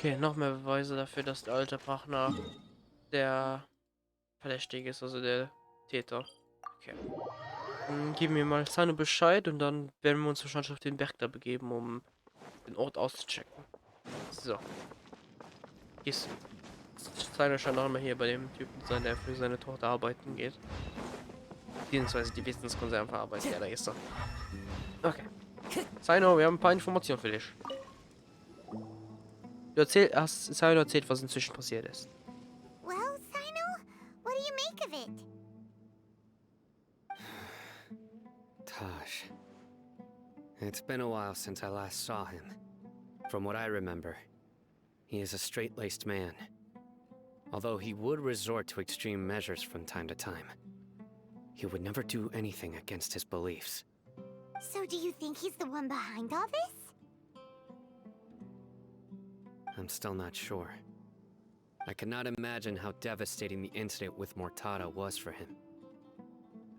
Okay, noch mehr Beweise dafür, dass der alte Partner der Verdächtige ist, also der Täter. Okay. Dann geben wir mal Cyno Bescheid und dann werden wir uns wahrscheinlich auf den Berg da begeben, um den Ort auszuchecken. So. Ist Cyno scheint noch mal hier bei dem Typen sein, der für seine Tochter arbeiten geht. Beziehungsweise die Wissenskonserven verarbeitet. Ja, da ist er. Okay. Cyno, wir haben ein paar Informationen für dich. Cyno erzählt, was inzwischen passiert ist. Well, Cyno, what do you make of it? Taj. It's been a while since I last saw him. From what I remember, he is a straight-laced man. Although he would resort to extreme measures from time to time, he would never do anything against his beliefs. So do you think he's the one behind all this? I'm still not sure. I cannot imagine how devastating the incident with Mortada was for him.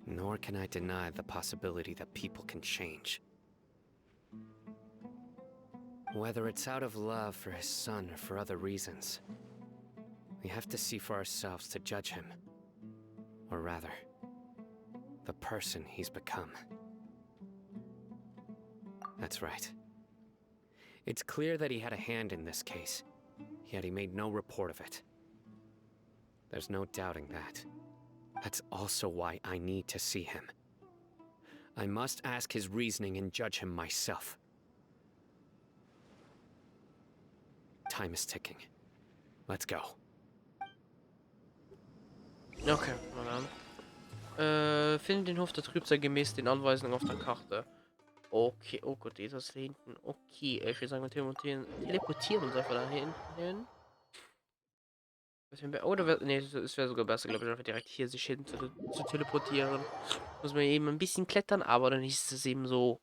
Nor can I deny the possibility that people can change. Whether it's out of love for his son or for other reasons, we have to see for ourselves to judge him. Or rather, the person he's become. That's right. It's clear that he had a hand in this case, yet he made no report of it. There's no doubting that. That's also why I need to see him. I must ask his reasoning and judge him myself. Time is ticking. Let's go. Okay, na dann. Finde den Hof der Trübsal gemäß den Anweisungen auf der Karte. Okay, oh Gott, ist das da hinten. Okay, ich würde sagen, wir teleportieren uns einfach dahin. Oder nee, es wäre sogar besser, glaube ich, einfach direkt hier sich hin zu teleportieren. Muss man eben ein bisschen klettern, aber dann ist es eben so.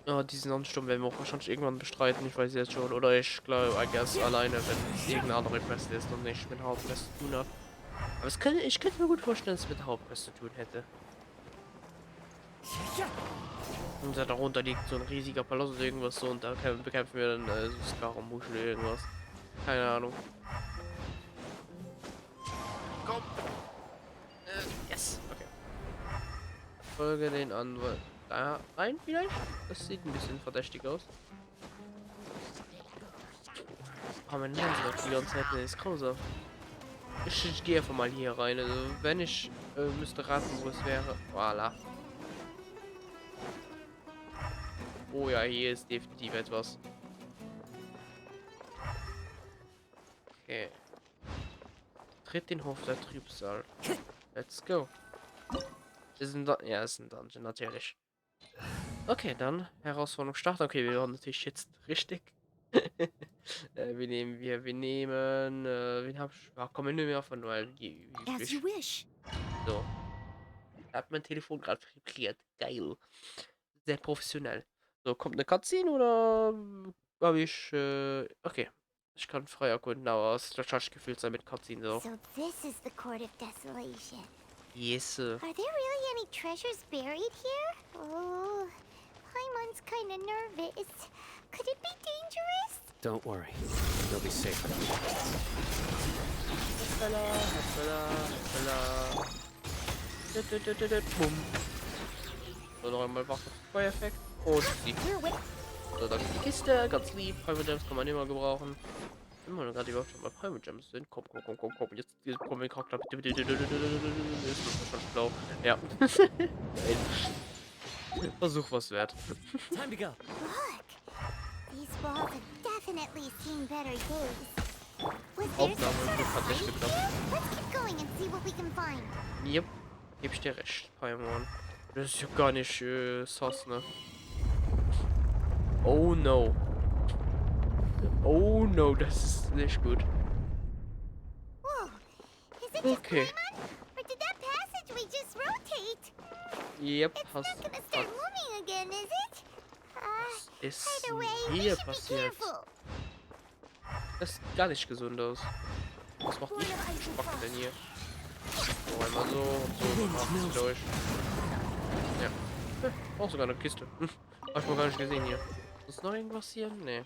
Ja, diesen Ansturm werden wir auch wahrscheinlich irgendwann bestreiten, ich weiß jetzt schon. Oder ich glaube, I guess alleine, wenn es irgendeine andere Quest ist und nicht mit Hauptquest zu tun hat. Aber ich könnte mir gut vorstellen, dass es mit Hauptquest zu tun hätte. Und darunter liegt so ein riesiger Palast oder irgendwas so und da bekämpfen wir dann Skaramuschel oder irgendwas. Keine Ahnung. Komm! Yes! Okay. Folge den Anwalt. Da rein vielleicht? Das sieht ein bisschen verdächtig aus. Oh, mein Handy läuft die ganze Zeit, das ist grausam. Ich gehe einfach mal hier rein. Also wenn ich müsste raten, wo es wäre. Voilà. Oh ja, hier ist definitiv etwas. Okay. Tritt den Hof der Trübsal. Let's go. Ist ein ja, ist ein Dungeon, natürlich. Okay, dann Herausforderung starten. Okay, wir waren natürlich jetzt richtig. Wir nehmen, wen hab ich? Ja, komm, wir nehmen einfach nur so. Da hat mein Telefon gerade vibriert. Geil. Sehr professionell. So, kommt eine Cutscene oder habe ich, okay. Ich kann frei erkunden, aber es ist gefühlt sein mit Cutscene so. So this is the Court of Desolation. Yes, sir. Are there really any treasures buried here? Oh, Paimon's kind of nervous. Could it be dangerous? Don't worry. You'll be safe. Bumm. So, noch einmal Feuereffekt. Und die. So, dann die Kiste, ganz lieb. Private Gems kann man immer gebrauchen. Immer noch gerade überhaupt schon mal Private Gems sind. Komm. Jetzt kommen wir Charakter. Ist das schon schlau. Ja. Versuch was wert. Time to go. Look, these walls have definitely seen better days. Was there Aufnahme some sort of hat nicht hide geklappt. here? Let's keep going and see what we can find. Yep. Geb ich dir recht, Paimon. Das ist ja gar nicht Sauce, ne? Oh no. Oh no, das ist nicht gut. Whoa, is it just Okay. Paimon? Or did that passageway just rotate? Yep, It's hast not gonna start moving again, is it? ist Either way, we hier should be passiert. careful. Das sieht gar nicht gesund aus. Was macht die Spack denn hier? Oh, einmal so und so macht sie durch. Ja. Auch sogar eine Kiste. Hab ich mal gar nicht gesehen hier. Ist noch irgendwas hier? Nee.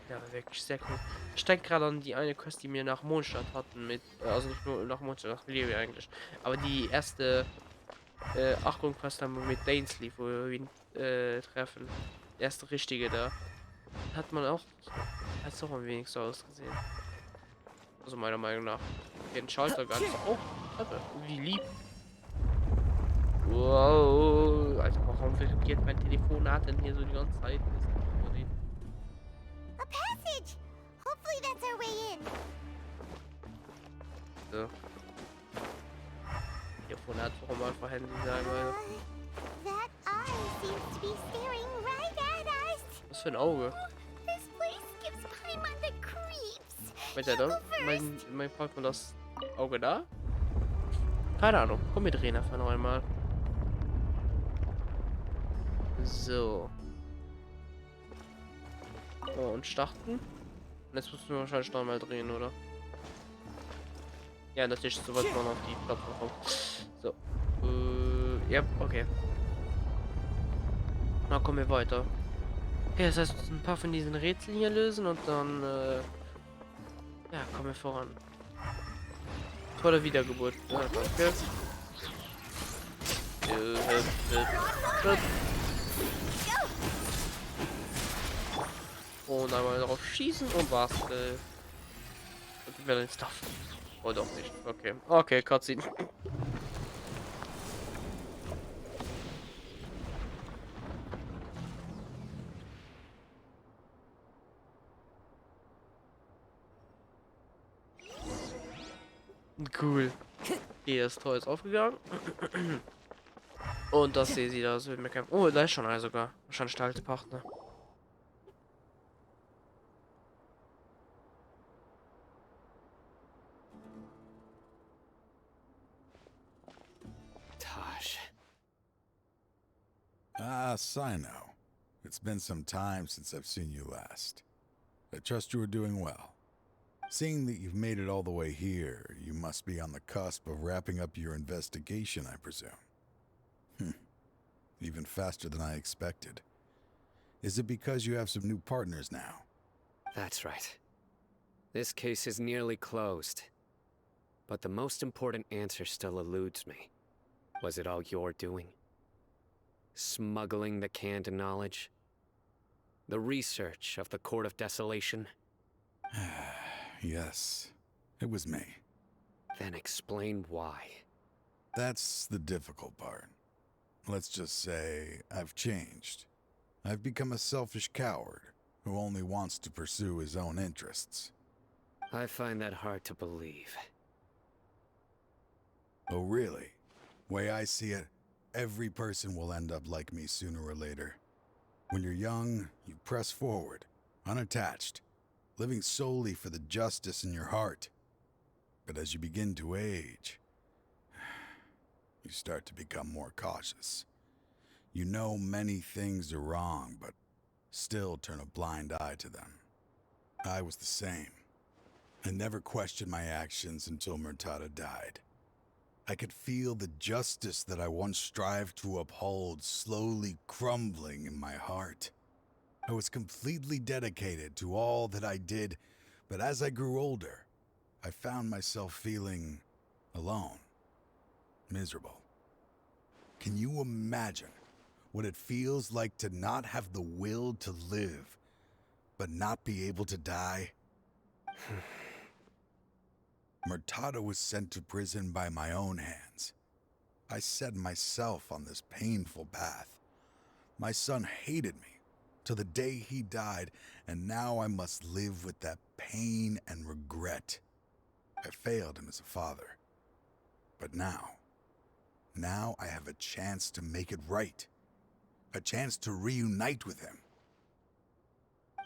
Ja, wirklich sehr cool. Ich denke gerade an die eine Quest, die wir nach Mondstadt hatten mit, also nicht nur nach Mondstadt, nach Levi eigentlich. Aber die erste Achtung Quest haben wir mit Dainsley, wo wir ihn treffen. Die erste richtige da. Hat man auch, hat auch am wenigsten ausgesehen. Also meiner Meinung nach. Den Schalter gar nicht so. Oh, Treppe. Wie lieb. Wow. Also warum vibriert mein Telefonat denn hier so die ganze Zeit? Das ist einfach nicht. A passage! Hopefully that's our way in. So. Telefonat, warum einfach Handy sein, weil. That eye seems to be staring right at us. Was für ein Auge? This place gives Paimon the creeps. Meint er You da? go first. Mein Pokémon das Auge da? Keine Ahnung. Komm, wir drehen einfach noch einmal. So. Oh, und starten. Und jetzt müssen wir wahrscheinlich noch mal drehen, oder? Ja, natürlich, sobald man auf die Plattform kommt. So. Ja, okay. Na, kommen wir weiter. Okay, das heißt, wir müssen ein paar von diesen Rätseln hier lösen und dann, ja, kommen wir voran. Tolle Wiedergeburt. Ja, danke. Und einmal darauf schießen und was? Und wir den Stuff. Oh, doch nicht. Okay. Okay, Cutscene. Cool. Hier ist Tor ist aufgegangen. Und das sehe sie da, das wird mir kein. Oh, da ist schon einer sogar. Wahrscheinlich der alte Partner. Tosh. Ah, Cyno. It's been some time since I've seen you last. I trust you are doing well. Seeing that you've made it all the way here, you must be on the cusp of wrapping up your investigation, I presume. Even faster than I expected. Is it because you have some new partners now? That's right. This case is nearly closed. But the most important answer still eludes me. Was it all your doing? Smuggling the canned knowledge? The research of the Court of Desolation? Yes, it was me. Then explain why. That's the difficult part. Let's just say I've changed. I've become a selfish coward who only wants to pursue his own interests. I find that hard to believe. Oh, really? Way I see it, every person will end up like me sooner or later. When you're young, you press forward, unattached, living solely for the justice in your heart. But as you begin to age, you start to become more cautious. You know many things are wrong, but still turn a blind eye to them. I was the same. I never questioned my actions until Murtada died. I could feel the justice that I once strived to uphold slowly crumbling in my heart. I was completely dedicated to all that I did, but as I grew older, I found myself feeling alone, miserable. Can you imagine what it feels like to not have the will to live, but not be able to die? Murtada was sent to prison by my own hands. I set myself on this painful path. My son hated me till the day he died, and now I must live with that pain and regret. I failed him as a father. But now I have a chance to make it right. A chance to reunite with him.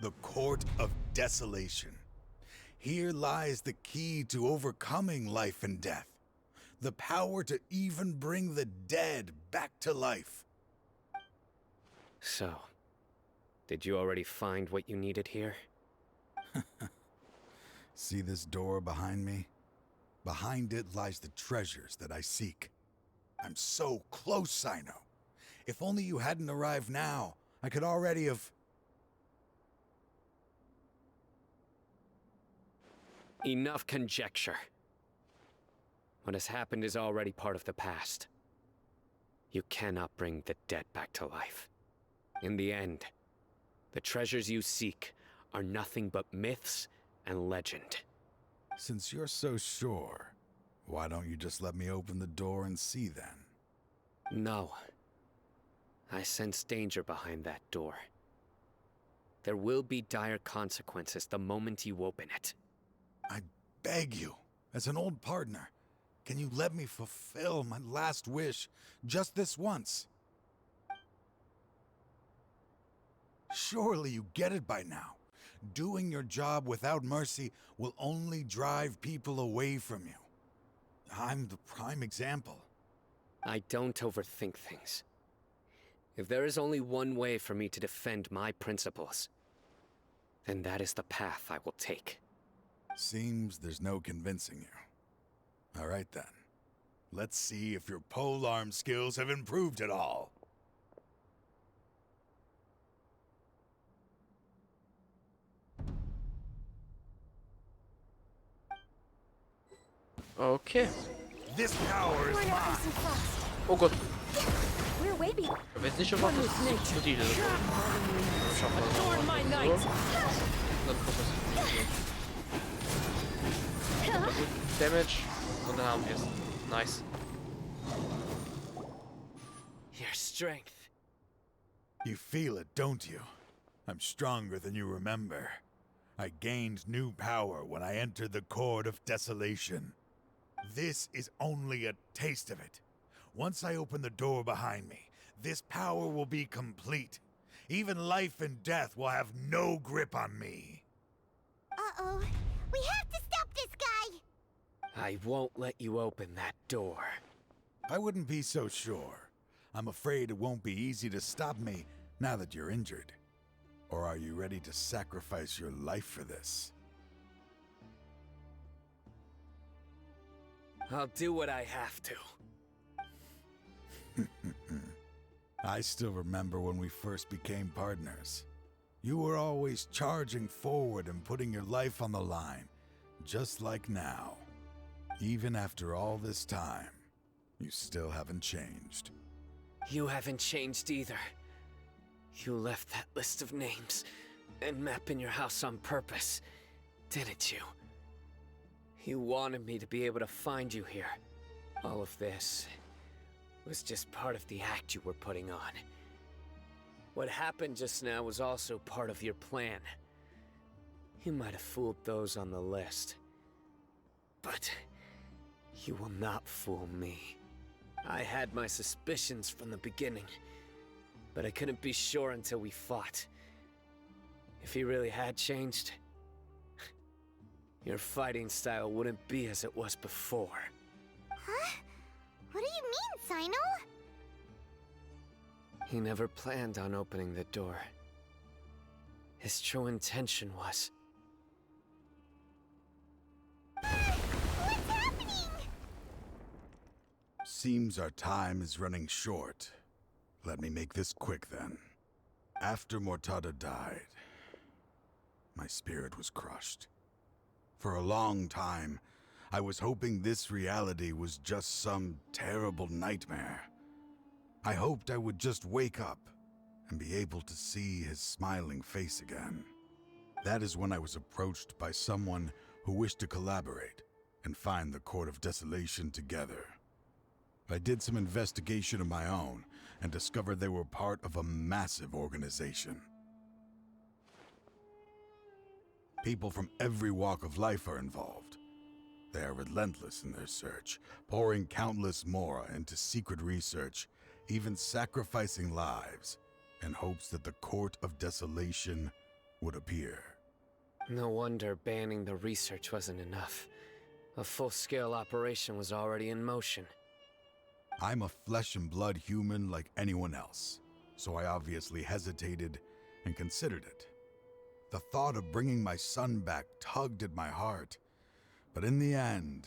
The Court of Desolation. Here lies the key to overcoming life and death. The power to even bring the dead back to life. So, did you already find what you needed here? See this door behind me? Behind it lies the treasures that I seek. I'm so close, Cyno. If only you hadn't arrived now, I could already have... Enough conjecture. What has happened is already part of the past. You cannot bring the dead back to life. In the end, the treasures you seek are nothing but myths and legend. Since you're so sure, why don't you just let me open the door and see then? No. I sense danger behind that door. There will be dire consequences the moment you open it. I beg you, as an old partner, can you let me fulfill my last wish just this once? Surely you get it by now. Doing your job without mercy will only drive people away from you. I'm the prime example. I don't overthink things. If there is only one way for me to defend my principles, then that is the path I will take. Seems there's no convincing you. All right then. Let's see if your polearm skills have improved at all. Okay. This power is We're mine. nice and fast. Oh Gott. We're way beyond. Ich habe jetzt nicht erwartet, dass es explodiert oder so. Schaffen wir Adorn das my mal. night. So. Dann kommt das explodiert. Damage. Und dann haben wir es. Nice. Your strength. You feel it, don't you? I'm stronger than you remember. I gained new power when I entered the Court of Desolation. This is only a taste of it. Once I open the door behind me, this power will be complete. Even life and death will have no grip on me. Uh-oh. We have to stop this guy! I won't let you open that door. I wouldn't be so sure. I'm afraid it won't be easy to stop me now that you're injured. Or are you ready to sacrifice your life for this? I'll do what I have to. I still remember when we first became partners. You were always charging forward and putting your life on the line, just like now. Even after all this time, you still haven't changed. You haven't changed either. You left that list of names and map in your house on purpose, didn't you? You wanted me to be able to find you here. All of this was just part of the act you were putting on. What happened just now was also part of your plan. You might have fooled those on the list, but you will not fool me. I had my suspicions from the beginning, but I couldn't be sure until we fought. If he really had changed, your fighting style wouldn't be as it was before. Huh? What do you mean, Cyno? He never planned on opening the door. His true intention was... What's happening? Seems our time is running short. Let me make this quick then. After Mortada died, my spirit was crushed. For a long time, I was hoping this reality was just some terrible nightmare. I hoped I would just wake up and be able to see his smiling face again. That is when I was approached by someone who wished to collaborate and find the Court of Desolation together. I did some investigation of my own and discovered they were part of a massive organization. People from every walk of life are involved. They are relentless in their search, pouring countless mora into secret research, even sacrificing lives in hopes that the Court of Desolation would appear. No wonder banning the research wasn't enough. A full-scale operation was already in motion. I'm a flesh and blood human like anyone else, so I obviously hesitated and considered it. The thought of bringing my son back tugged at my heart, but in the end,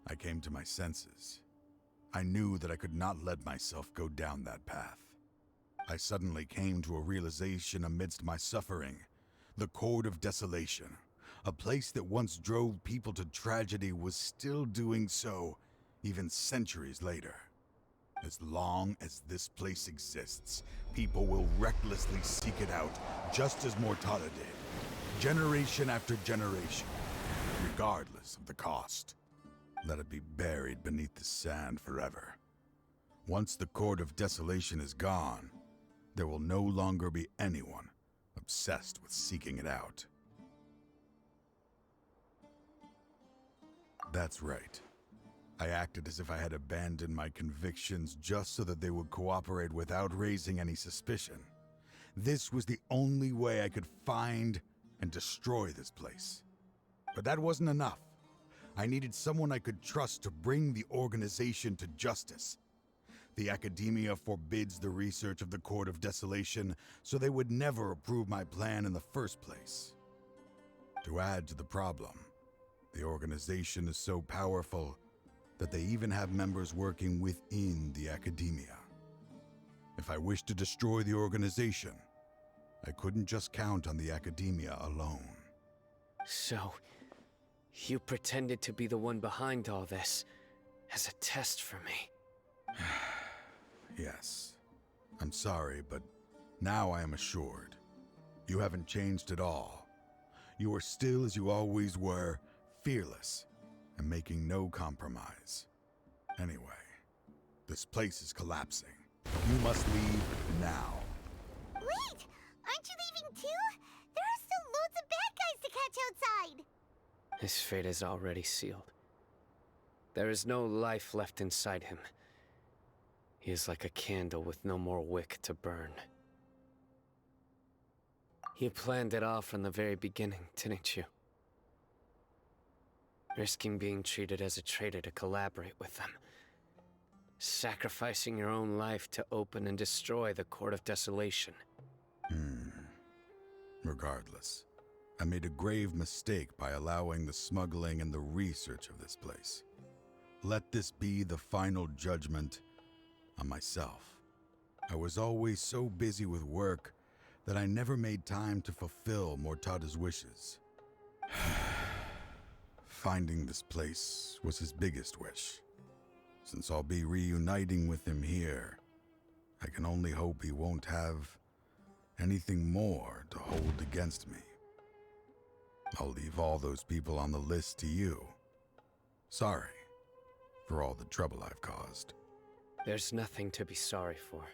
I came to my senses. I knew that I could not let myself go down that path. I suddenly came to a realization amidst my suffering. The Court of Desolation, A place that once drove people to tragedy was still doing so, even centuries later. As long as this place exists, people will recklessly seek it out, just as Mortada did, generation after generation, regardless of the cost. Let it be buried beneath the sand forever. Once the Court of Desolation is gone, there will no longer be anyone obsessed with seeking it out. That's right. I acted as if I had abandoned my convictions just so that they would cooperate without raising any suspicion. This was the only way I could find and destroy this place. But that wasn't enough. I needed someone I could trust to bring the organization to justice. The academia forbids the research of the Court of Desolation, so they would never approve my plan in the first place. To add to the problem, the organization is so powerful that they even have members working within the academia. If I wished to destroy the organization, I couldn't just count on the academia alone. So, you pretended to be the one behind all this, as a test for me. Yes. I'm sorry, but now I am assured. You haven't changed at all. You are still as you always were, fearless, and making no compromise. Anyway, this place is collapsing. You must leave now. Wait! Aren't you leaving too? There are still loads of bad guys to catch outside! His fate is already sealed. There is no life left inside him. He is like a candle with no more wick to burn. You planned it all from the very beginning, didn't you? Risking being treated as a traitor to collaborate with them. Sacrificing your own life to open and destroy the Court of Desolation. Regardless, I made a grave mistake by allowing the smuggling and the research of this place. Let this be the final judgment on myself. I was always so busy with work that I never made time to fulfill Mortada's wishes. Finding this place was his biggest wish. Since I'll be reuniting with him here, I can only hope he won't have anything more to hold against me. I'll leave all those people on the list to you. Sorry for all the trouble I've caused. There's nothing to be sorry for.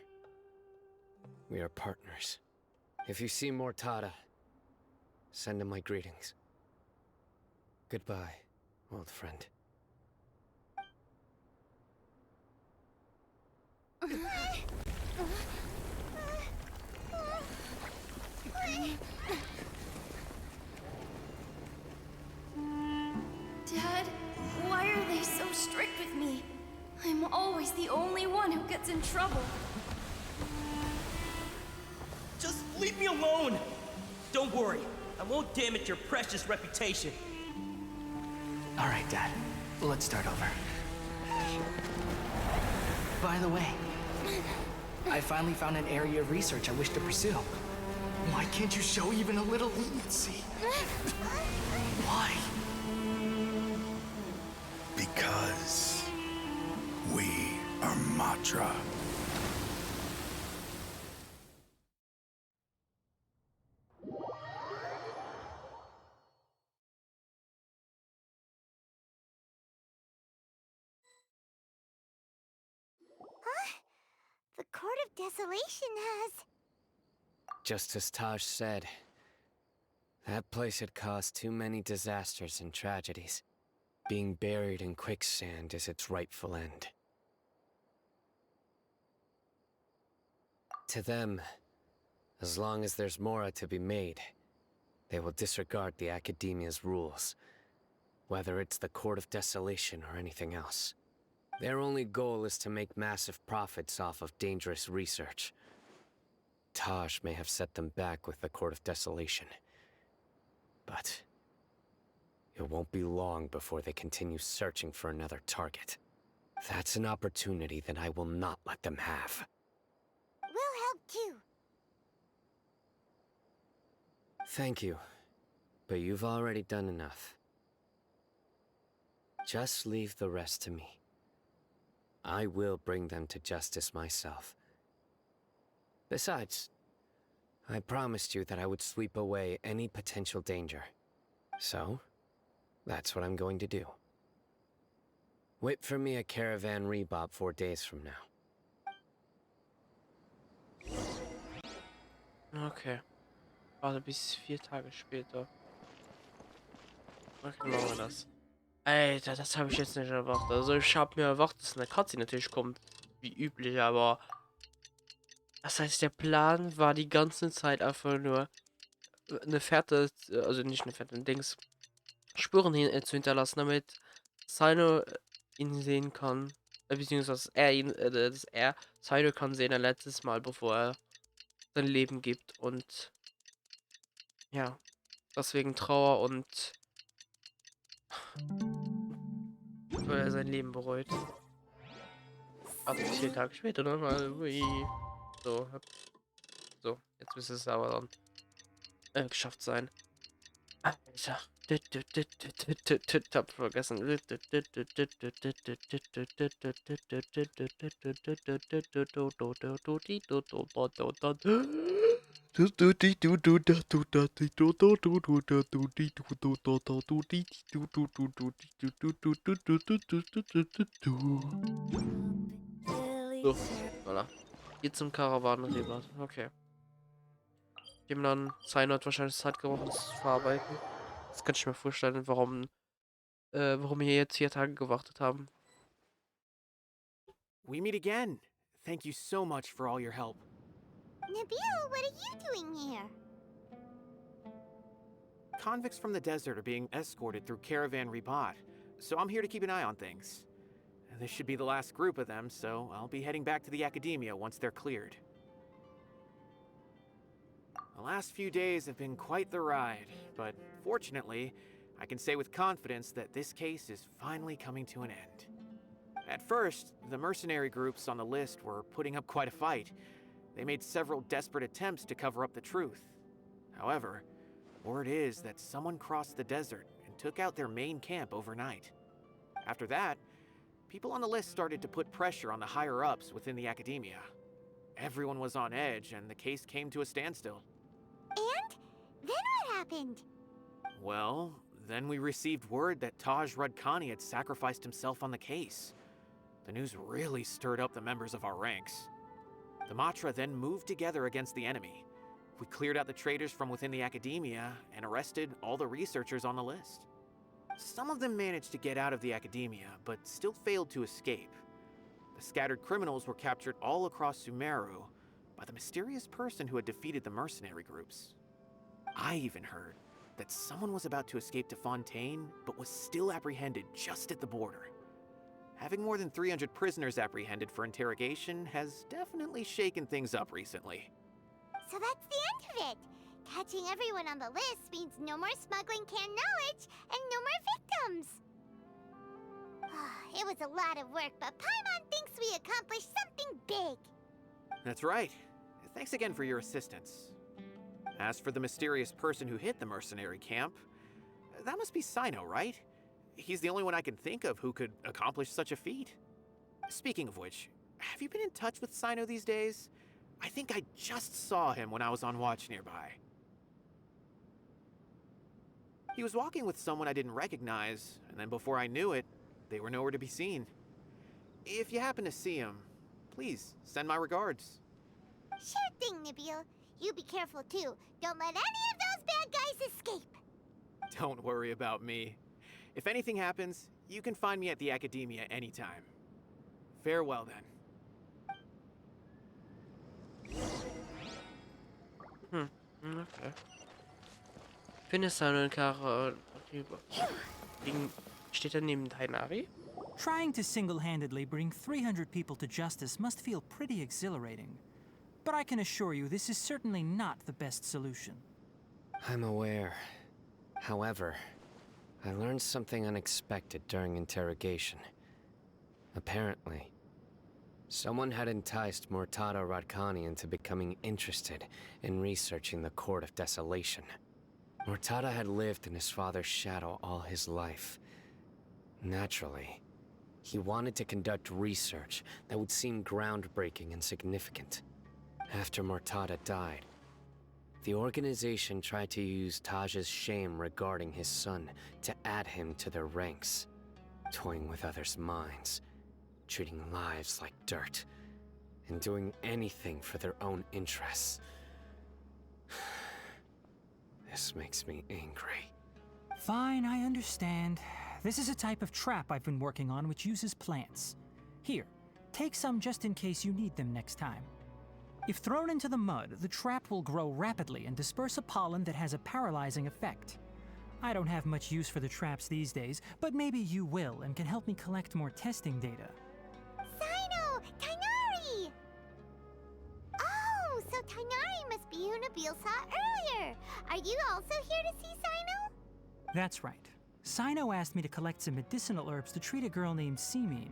We are partners. If you see Mortada, send him my greetings. Goodbye, old friend. Dad, why are they so strict with me? I'm always the only one who gets in trouble. Just leave me alone! Don't worry, I won't damage your precious reputation. All right, Dad. Let's start over. By the way, I finally found an area of research I wish to pursue. Why can't you show even a little leniency? Why? Because we are Matra. The Court of Desolation has... Just as Taj said, that place had caused too many disasters and tragedies. Being buried in quicksand is its rightful end. To them, as long as there's more to be made, they will disregard the Academia's rules, whether it's the Court of Desolation or anything else. Their only goal is to make massive profits off of dangerous research. Taj may have set them back with the Court of Desolation, but it won't be long before they continue searching for another target. That's an opportunity that I will not let them have. We'll help too. Thank you, But you've already done enough. Just leave the rest to me. I will bring them to justice myself. Besides, I promised you that I would sweep away any potential danger. So, that's what I'm going to do. Wait for me at Caravan Rebob 4 days from now. Okay. Warte bis 4 Tage später. Okay, machen wir das. Alter, das habe ich jetzt nicht erwartet. Also ich habe mir erwartet, dass eine Katze natürlich kommt. Wie üblich, aber... Das heißt, der Plan war die ganze Zeit einfach nur eine Fährte, also nicht eine Fährte, ein Dings, Spuren zu hinterlassen, damit Cyno ihn sehen kann. Beziehungsweise er ihn, dass er Cyno kann sehen, ein letztes Mal, bevor er sein Leben gibt. Und ja, deswegen Trauer und weil er sein Leben bereut. Ab 4 Tage später nochmal. So, so, jetzt müsste es aber dann geschafft sein. Alter. Hab vergessen. So, voilà. Hier zum Karawanenrebad. Okay. Dem dann Cyno hat wahrscheinlich Zeit gebraucht, das zu verarbeiten. Das kann ich mir vorstellen, warum wir jetzt 4 Tage gewartet haben. We meet again. Thank you so much for all your help. Nabil, what are you doing here? Convicts from the desert are being escorted through Caravan Rebob, so I'm here to keep an eye on things. This should be the last group of them, so I'll be heading back to the academia once they're cleared. The last few days have been quite the ride, but fortunately, I can say with confidence that this case is finally coming to an end. At first, the mercenary groups on the list were putting up quite a fight. They made several desperate attempts to cover up the truth. However, word is that someone crossed the desert and took out their main camp overnight. After that, people on the list started to put pressure on the higher-ups within the academia. Everyone was on edge, and the case came to a standstill. And? Then what happened? Well, then we received word that Taj Rudkani had sacrificed himself on the case. The news really stirred up the members of our ranks. The Matra then moved together against the enemy. We cleared out the traitors from within the academia and arrested all the researchers on the list. Some of them managed to get out of the academia, but still failed to escape. The scattered criminals were captured all across Sumeru by the mysterious person who had defeated the mercenary groups. I even heard that someone was about to escape to Fontaine, but was still apprehended just at the border. Having more than 300 prisoners apprehended for interrogation has definitely shaken things up recently. So that's the end of it. Catching everyone on the list means no more smuggling canned knowledge and no more victims. It was a lot of work, but Paimon thinks we accomplished something big. That's right. Thanks again for your assistance. As for the mysterious person who hit the mercenary camp, that must be Cyno, right? He's the only one I can think of who could accomplish such a feat. Speaking of which, have you been in touch with Cyno these days? I think I just saw him when I was on watch nearby. He was walking with someone I didn't recognize, and then before I knew it, they were nowhere to be seen. If you happen to see him, please send my regards. Sure thing, Nabil. You be careful too. Don't let any of those bad guys escape. Don't worry about me. If anything happens, you can find me at the academia anytime. Farewell then. Okay. Findest du einen Kara... Steht er neben Tainari? Trying to single-handedly bring 300 people to justice must feel pretty exhilarating. But I can assure you this is certainly not the best solution. I'm aware. However, I learned something unexpected during interrogation. Apparently, someone had enticed Murtada Radkani into becoming interested in researching the Court of Desolation. Mortada had lived in his father's shadow all his life. Naturally, he wanted to conduct research that would seem groundbreaking and significant. After Mortada died, the organization tried to use Taj's shame regarding his son to add him to their ranks, toying with others' minds, treating lives like dirt, and doing anything for their own interests. This makes me angry. Fine, I understand. This is a type of trap I've been working on which uses plants. Here, take some just in case you need them next time. If thrown into the mud, the trap will grow rapidly and disperse a pollen that has a paralyzing effect. I don't have much use for the traps these days, but maybe you will and can help me collect more testing data. Cyno! Tighnari! Oh, so Tighnari must be who Nabil saw earlier. Are you also here to see Cyno? That's right. Cyno asked me to collect some medicinal herbs to treat a girl named Semin.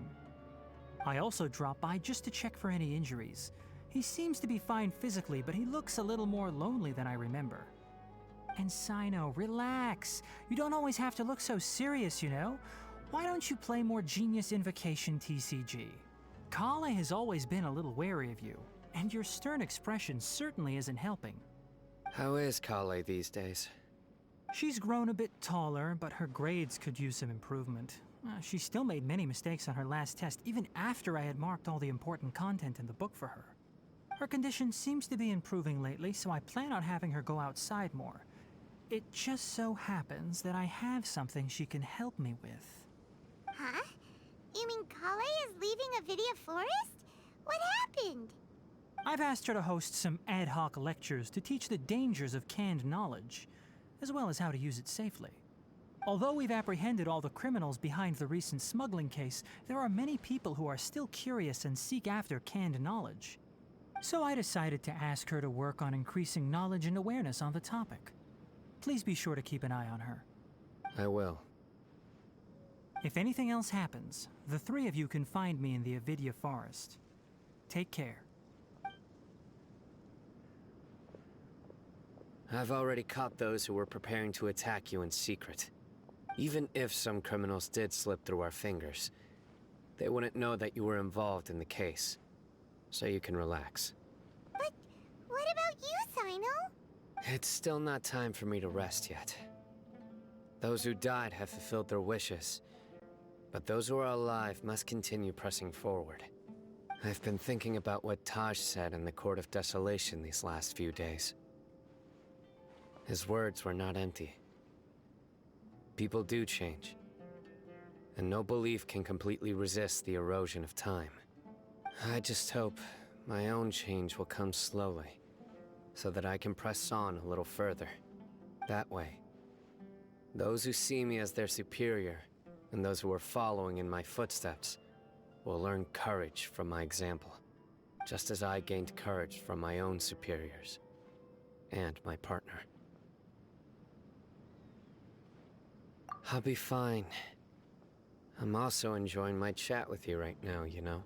I also dropped by just to check for any injuries. He seems to be fine physically, but he looks a little more lonely than I remember. And Cyno, relax. You don't always have to look so serious, you know? Why don't you play more Genius Invocation TCG? Kale has always been a little wary of you, and your stern expression certainly isn't helping. How is Kale these days? She's grown a bit taller, but her grades could use some improvement. She still made many mistakes on her last test, even after I had marked all the important content in the book for her. Her condition seems to be improving lately, so I plan on having her go outside more. It just so happens that I have something she can help me with. Huh? You mean Kale is leaving Avidia Forest? What happened? I've asked her to host some ad hoc lectures to teach the dangers of canned knowledge, as well as how to use it safely. Although we've apprehended all the criminals behind the recent smuggling case, there are many people who are still curious and seek after canned knowledge. So I decided to ask her to work on increasing knowledge and awareness on the topic. Please be sure to keep an eye on her. I will. If anything else happens, the three of you can find me in the Avidia Forest. Take care. I've already caught those who were preparing to attack you in secret. Even if some criminals did slip through our fingers, they wouldn't know that you were involved in the case. So you can relax. But what about you, Cyno? It's still not time for me to rest yet. Those who died have fulfilled their wishes, but those who are alive must continue pressing forward. I've been thinking about what Taj said in the Court of Desolation these last few days. His words were not empty. People do change, and no belief can completely resist the erosion of time. I just hope my own change will come slowly, so that I can press on a little further. That way, those who see me as their superior, and those who are following in my footsteps, will learn courage from my example, just as I gained courage from my own superiors, and my partner. I'll be fine. I'm also enjoying my chat with you right now, you know?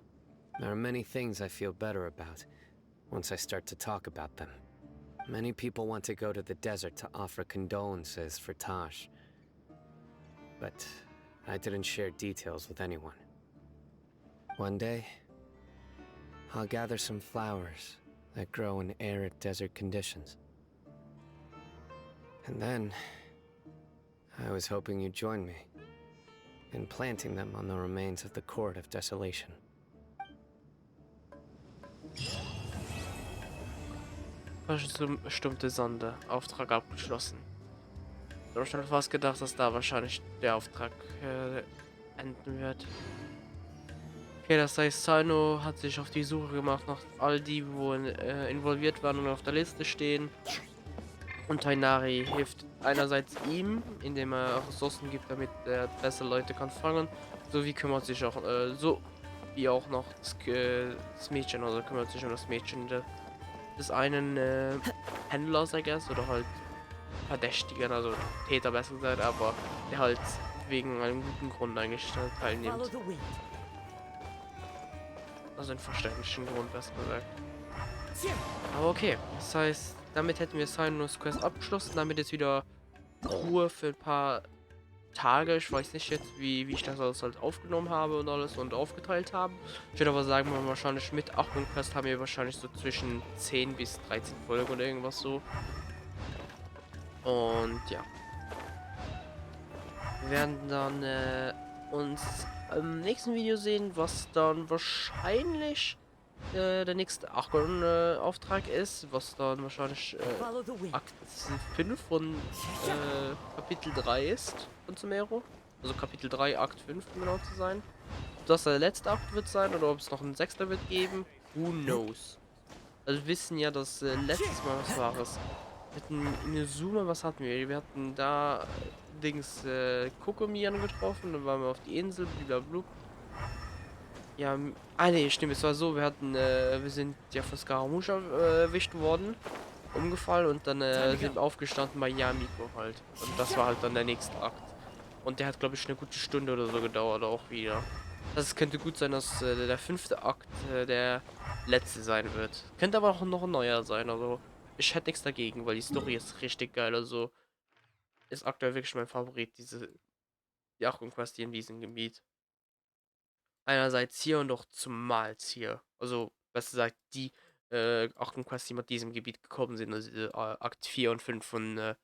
There are many things I feel better about once I start to talk about them. Many people want to go to the desert to offer condolences for Taj, but I didn't share details with anyone. One day, I'll gather some flowers that grow in arid desert conditions. And then, I was hoping you'd join me in planting them on the remains of the Court of Desolation. Bestimmte Sonde. Auftrag abgeschlossen. Ich habe schon fast gedacht, dass da wahrscheinlich der Auftrag enden wird. Okay, das heißt, Cyno hat sich auf die Suche gemacht nach all die, wo involviert waren und auf der Liste stehen. Und Tighnari hilft einerseits ihm, indem er Ressourcen gibt, damit er besser Leute kann fangen, sowie kümmert sich auch so wie auch noch das Mädchen, oder kümmert sich um das Mädchen des einen Händlers, I guess, oder halt Verdächtigen, also Täter besser gesagt, aber der halt wegen einem guten Grund eigentlich teilnimmt. Also einen verständlichen Grund, besser gesagt. Aber okay, das heißt, damit hätten wir Cynos Quest abgeschlossen, damit jetzt wieder Ruhe für ein paar Tage. Ich weiß nicht jetzt, wie ich das alles halt aufgenommen habe und alles und aufgeteilt habe. Ich würde aber sagen, wir wahrscheinlich mit Achtung Quest haben wir wahrscheinlich so zwischen 10 bis 13 Folgen oder irgendwas so. Und ja. Wir werden dann uns im nächsten Video sehen, was dann wahrscheinlich der nächste Achgon-Auftrag ist, was dann wahrscheinlich Akt 5 von Kapitel 3 ist von Sumero. Also Kapitel 3, Akt 5, um genau zu sein. Ob das der letzte Akt wird sein oder ob es noch einen 6. wird geben, who knows. Also wir wissen ja, dass letztes Mal, was war es? Wir hatten in der Summe, was hatten wir? Wir hatten da Kokomian getroffen, dann waren wir auf die Insel, blablabla. Ja, nee, stimmt, es war so, wir sind ja von Scaramouche erwischt worden, umgefallen und dann sind wir aufgestanden bei Yamiko halt. Und das war halt dann der nächste Akt. Und der hat, glaube ich, eine gute Stunde oder so gedauert auch wieder. Also es könnte gut sein, dass der 5. Akt der letzte sein wird. Könnte aber auch noch ein neuer sein, also ich hätte nichts dagegen, weil die Story ist richtig geil, also ist aktuell wirklich mein Favorit, die Achtung Quest hier in diesem Gebiet. Einerseits hier und auch zumals hier. Also, besser gesagt, die Achtung Quest, die mit diesem Gebiet gekommen sind, also Akt 4 und 5 von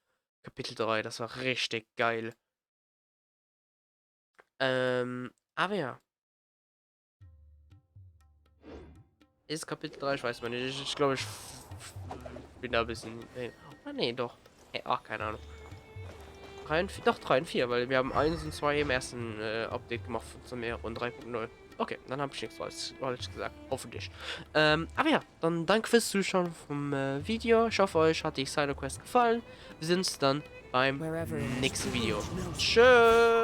Kapitel 3, das war richtig geil. Aber ja. Ist Kapitel 3, ich weiß mal nicht. Ich glaube, ich bin da ein bisschen. Ah, nee, doch. Ach, keine Ahnung. 3 und 4, doch 3 und 4, weil wir haben 1 und 2 im ersten Update gemacht zum Meer und 3.0. Okay, dann habe ich nichts falsch gesagt. Hoffentlich. Aber ja, dann danke fürs Zuschauen vom Video. Ich hoffe, euch hat die Cyno Quest gefallen. Wir sehen uns dann beim nächsten Video. Tschüss!